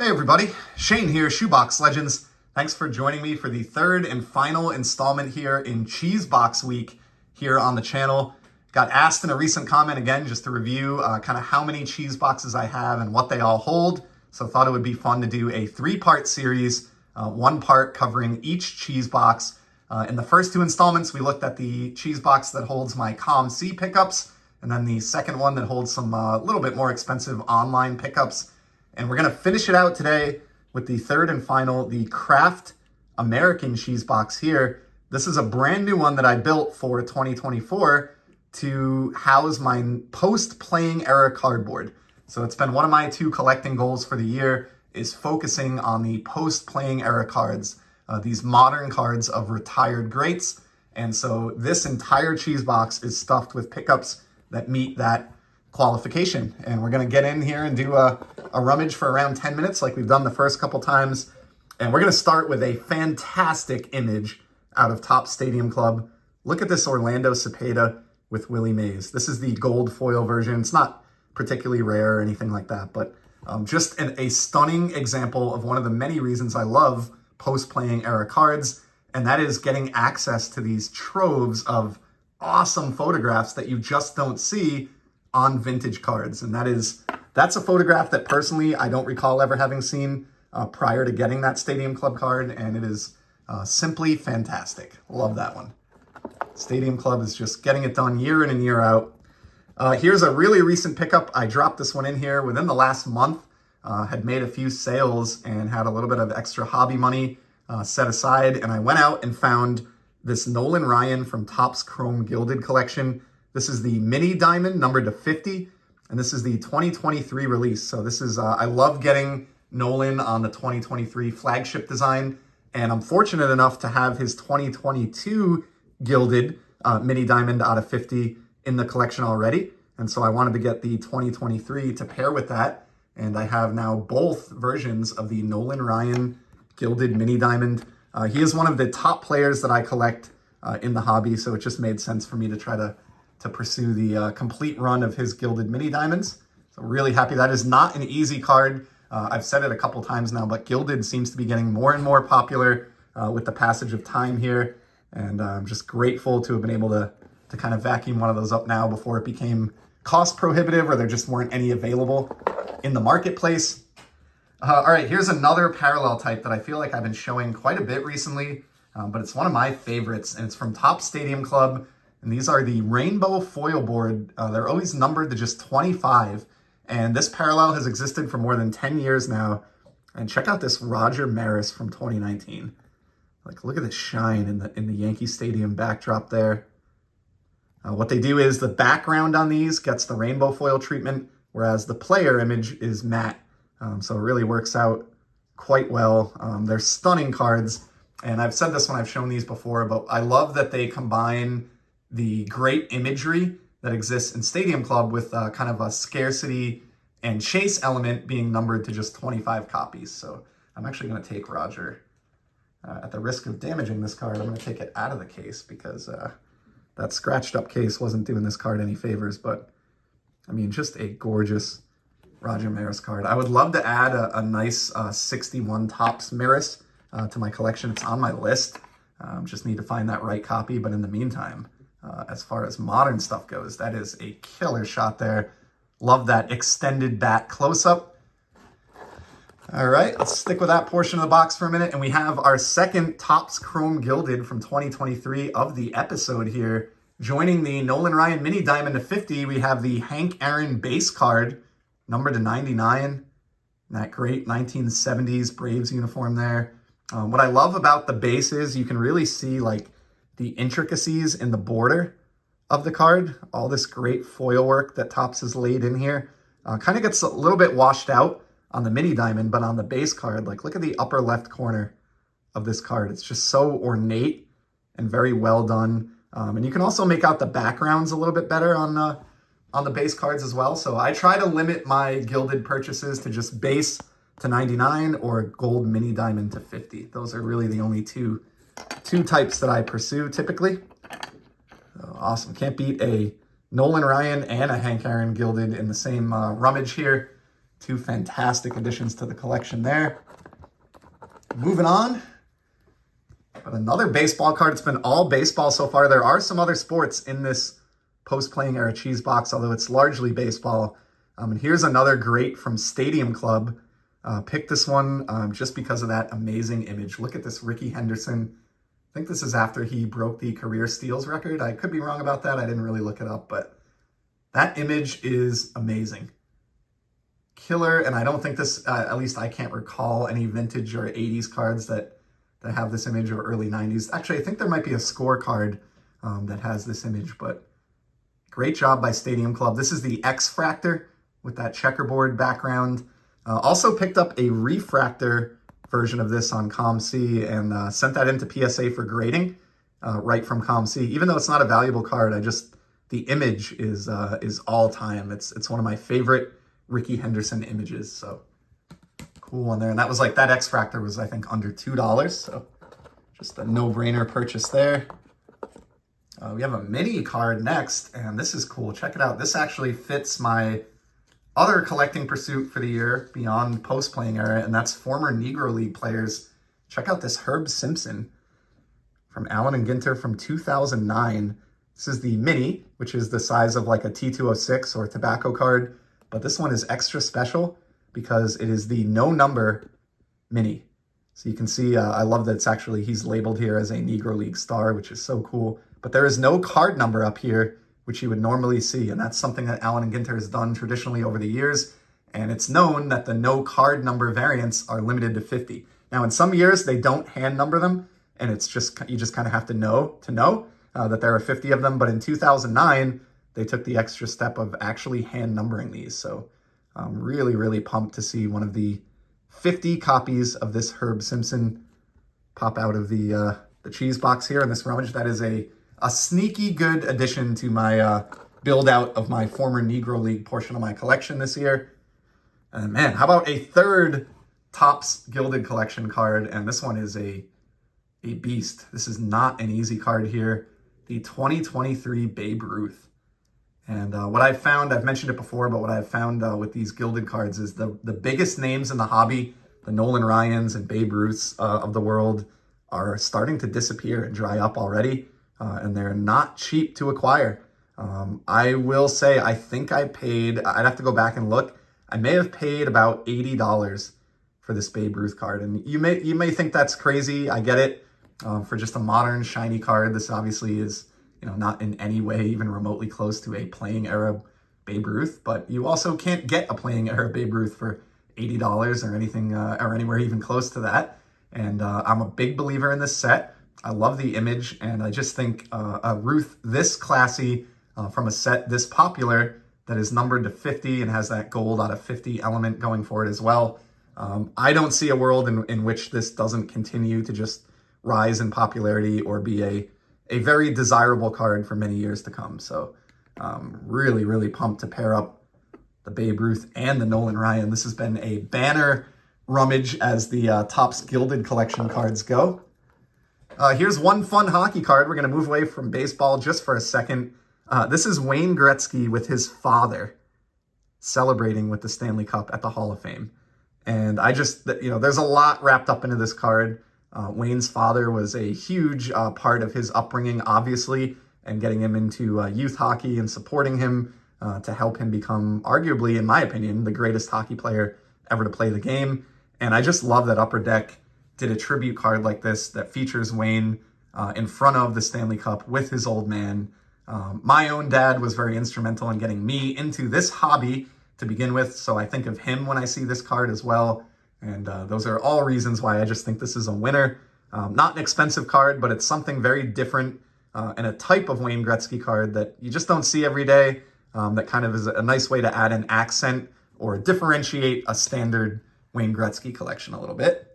Hey everybody, Shane here, Shoebox Legends. Thanks for joining me for the third and final installment here in Cheese Box Week here on the channel. Got asked in a recent comment again just to review kind of how many cheese boxes I have and what they all hold. So thought it would be fun to do a three-part series, one part covering each cheese box. In the first two installments, we looked at the cheese box that holds my COM-C pickups, and then the second one that holds some little bit more expensive online pickups. And we're going to finish it out today with the third and final, the Kraft American cheese box here. This is a brand new one that I built for 2024 to house my post-playing era cardboard. So it's been one of my two collecting goals for the year is focusing on the post-playing era cards, these modern cards of retired greats. And so this entire cheese box is stuffed with pickups that meet that qualification. And we're going to get in here and do a rummage for around 10 minutes like we've done the first couple times. And we're going to start with a fantastic image out of Topps Stadium Club. Look at this Orlando Cepeda with Willie Mae. This is the gold foil version. It's not particularly rare or anything like that, but just a stunning example of one of the many reasons I love post-playing era cards, and that is getting access to these troves of awesome photographs that you just don't see on vintage cards. And that's a photograph that personally I don't recall ever having seen prior to getting that Stadium Club card, and it is simply fantastic. Love that one. Stadium Club is just getting it done year in and year out. Here's a really recent pickup. I dropped this one in here within the last month, had made a few sales and had a little bit of extra hobby money set aside, and I went out and found this Nolan Ryan from Topps Chrome Gilded collection. This is the mini diamond numbered to 50, and this is the 2023 release. So this is, I love getting Nolan on the 2023 flagship design, and I'm fortunate enough to have his 2022 gilded mini diamond out of 50 in the collection already. And so I wanted to get the 2023 to pair with that. And I have now both versions of the Nolan Ryan gilded mini diamond. He is one of the top players that I collect in the hobby, so it just made sense for me to try to pursue the complete run of his gilded mini diamonds. So really happy. That is not an easy card. I've said it a couple times now, but gilded seems to be getting more and more popular with the passage of time here. And I'm just grateful to have been able to kind of vacuum one of those up now before it became cost prohibitive or there just weren't any available in the marketplace. All right, here's another parallel type that I feel like I've been showing quite a bit recently, but it's one of my favorites, and it's from Topps Stadium Club. And these are the rainbow foil board. They're always numbered to just 25. And this parallel has existed for more than 10 years now. And check out this Roger Maris from 2019. Like, look at the shine in the Yankee Stadium backdrop there. What they do is the background on these gets the rainbow foil treatment, whereas the player image is matte. So it really works out quite well. They're stunning cards. And I've said this when I've shown these before, but I love that they combine the great imagery that exists in Stadium Club with kind of a scarcity and chase element being numbered to just 25 copies. So I'm actually going to take Roger. At the risk of damaging this card, I'm going to take it out of the case because that scratched up case wasn't doing this card any favors. But I mean, just a gorgeous Roger Maris card. I would love to add a nice 61 Topps Maris to my collection. It's on my list. Just need to find that right copy. But in the meantime, as far as modern stuff goes, that is a killer shot there. Love that extended bat close-up. All right, let's stick with that portion of the box for a minute. And we have our second Topps Chrome Gilded from 2023 of the episode here. Joining the Nolan Ryan Mini Diamond to 50, we have the Hank Aaron base card, numbered to 99. That great 1970s Braves uniform there. What I love about the base is you can really see like the intricacies in the border of the card. All this great foil work that Topps has laid in here. Kind of gets a little bit washed out on the mini diamond, but on the base card, like look at the upper left corner of this card. It's just so ornate and very well done. And you can also make out the backgrounds a little bit better on the base cards as well. So I try to limit my gilded purchases to just base to 99 or gold mini diamond to 50. Those are really the only two types that I pursue typically. So awesome. Can't beat a Nolan Ryan and a Hank Aaron gilded in the same rummage here. Two fantastic additions to the collection there. Moving on. But another baseball card. It's been all baseball so far. There are some other sports in this post-playing era cheese box, although it's largely baseball. And here's another great from Stadium Club. Picked this one just because of that amazing image. Look at this Ricky Henderson. I think this is after he broke the career steals record. I could be wrong about that. I didn't really look it up, but that image is amazing. Killer, and I don't think this, at least I can't recall any vintage or 80s cards that have this image, or early 90s. Actually, I think there might be a scorecard that has this image, but great job by Stadium Club. This is the X-Fractor with that checkerboard background. Also picked up a refractor version of this on ComC and sent that into PSA for grading right from ComC. Even though it's not a valuable card, the image is all time. It's one of my favorite Ricky Henderson images, so cool one there. And that was like, that X-Fractor was I think under $2, so just a no-brainer purchase there. We have a mini card next, and this is cool. Check it out. This actually fits my other collecting pursuit for the year beyond post-playing era, and that's former Negro League players. Check out this Herb Simpson from Allen and Ginter from 2009. This is the mini, which is the size of like a T206 or a tobacco card, but this one is extra special because it is the no number mini. So you can see, I love that he's labeled here as a Negro League star, which is so cool. But there is no card number up here, which you would normally see. And that's something that Allen and Ginter has done traditionally over the years. And it's known that the no card number variants are limited to 50. Now, in some years, they don't hand number them. And it's just, you just kind of have to know that there are 50 of them. But in 2009, they took the extra step of actually hand numbering these. So I'm really, really pumped to see one of the 50 copies of this Herb Simpson pop out of the cheese box here in this rummage. That is a sneaky good addition to my build out of my former Negro League portion of my collection this year. And man, how about a third Topps Gilded Collection card? And this one is a beast. This is not an easy card here. The 2023 Babe Ruth. And what I've found, I've mentioned it before, but what I've found with these gilded cards is the biggest names in the hobby, the Nolan Ryans and Babe Ruths of the world, are starting to disappear and dry up already. And they're not cheap to acquire. I will say, I think I paid, I'd have to go back and look, I may have paid about $80 for this Babe Ruth card. And you may think that's crazy. I get it. For just a modern shiny card, this obviously is, not in any way even remotely close to a playing era Babe Ruth, but you also can't get a playing era Babe Ruth for $80 or anything, or anywhere even close to that. And I'm a big believer in this set. I love the image, and I just think a Ruth this classy from a set this popular that is numbered to 50 and has that gold out of 50 element going for it as well. I don't see a world in which this doesn't continue to just rise in popularity or be a very desirable card for many years to come. So really, really pumped to pair up the Babe Ruth and the Nolan Ryan. This has been a banner rummage as the Topps Gilded Collection cards go. Here's one fun hockey card. We're going to move away from baseball just for a second. This is Wayne Gretzky with his father celebrating with the Stanley Cup at the Hall of Fame. And I just, there's a lot wrapped up into this card. Wayne's father was a huge part of his upbringing, obviously, and getting him into youth hockey and supporting him to help him become, arguably, in my opinion, the greatest hockey player ever to play the game. And I just love that Upper Deck did a tribute card like this that features Wayne in front of the Stanley Cup with his old man. My own dad was very instrumental in getting me into this hobby to begin with, so I think of him when I see this card as well. And those are all reasons why I just think this is a winner. Not an expensive card, but it's something very different and a type of Wayne Gretzky card that you just don't see every day. That kind of is a nice way to add an accent or differentiate a standard Wayne Gretzky collection a little bit.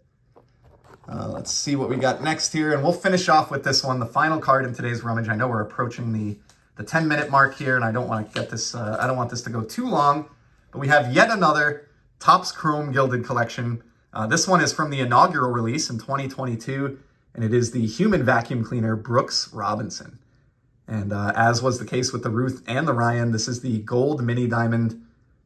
Let's see what we got next here, and we'll finish off with this one, the final card in today's rummage. I know we're approaching the 10-minute mark here, and I don't want to get this. I don't want this to go too long, but we have yet another Topps Chrome Gilded Collection. This one is from the inaugural release in 2022, and it is the human vacuum cleaner Brooks Robinson. And as was the case with the Ruth and the Ryan, this is the gold mini diamond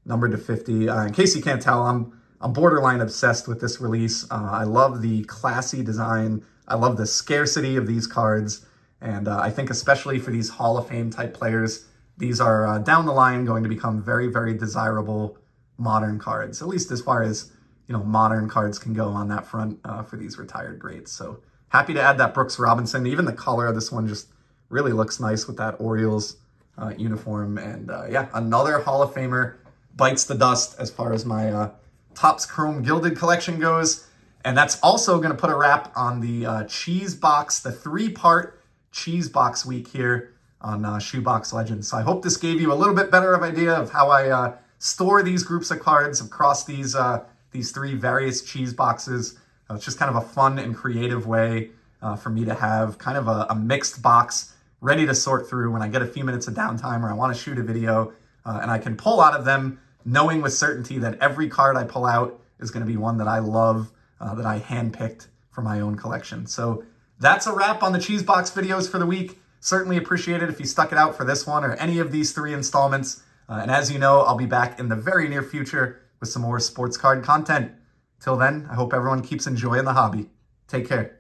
numbered to 50. In case you can't tell, I'm borderline obsessed with this release. I love the classy design. I love the scarcity of these cards. And I think especially for these Hall of Fame type players, these are down the line going to become very, very desirable modern cards, at least as far as, modern cards can go on that front for these retired greats. So happy to add that Brooks Robinson. Even the color of this one just really looks nice with that Orioles uniform. And yeah, another Hall of Famer bites the dust as far as my Topps Chrome Gilded collection goes. And that's also going to put a wrap on the Cheese Box, the 3-part Cheese Box week here on Shoebox Legends. So I hope this gave you a little bit better of idea of how I store these groups of cards across these 3 various cheese boxes. It's just kind of a fun and creative way for me to have kind of a mixed box ready to sort through when I get a few minutes of downtime or I want to shoot a video, and I can pull out of them knowing with certainty that every card I pull out is going to be one that I love, that I handpicked for my own collection. So that's a wrap on the Cheese Box videos for the week. Certainly appreciate it if you stuck it out for this one or any of these 3 installments. And as you know, I'll be back in the very near future with some more sports card content. Till then, I hope everyone keeps enjoying the hobby. Take care.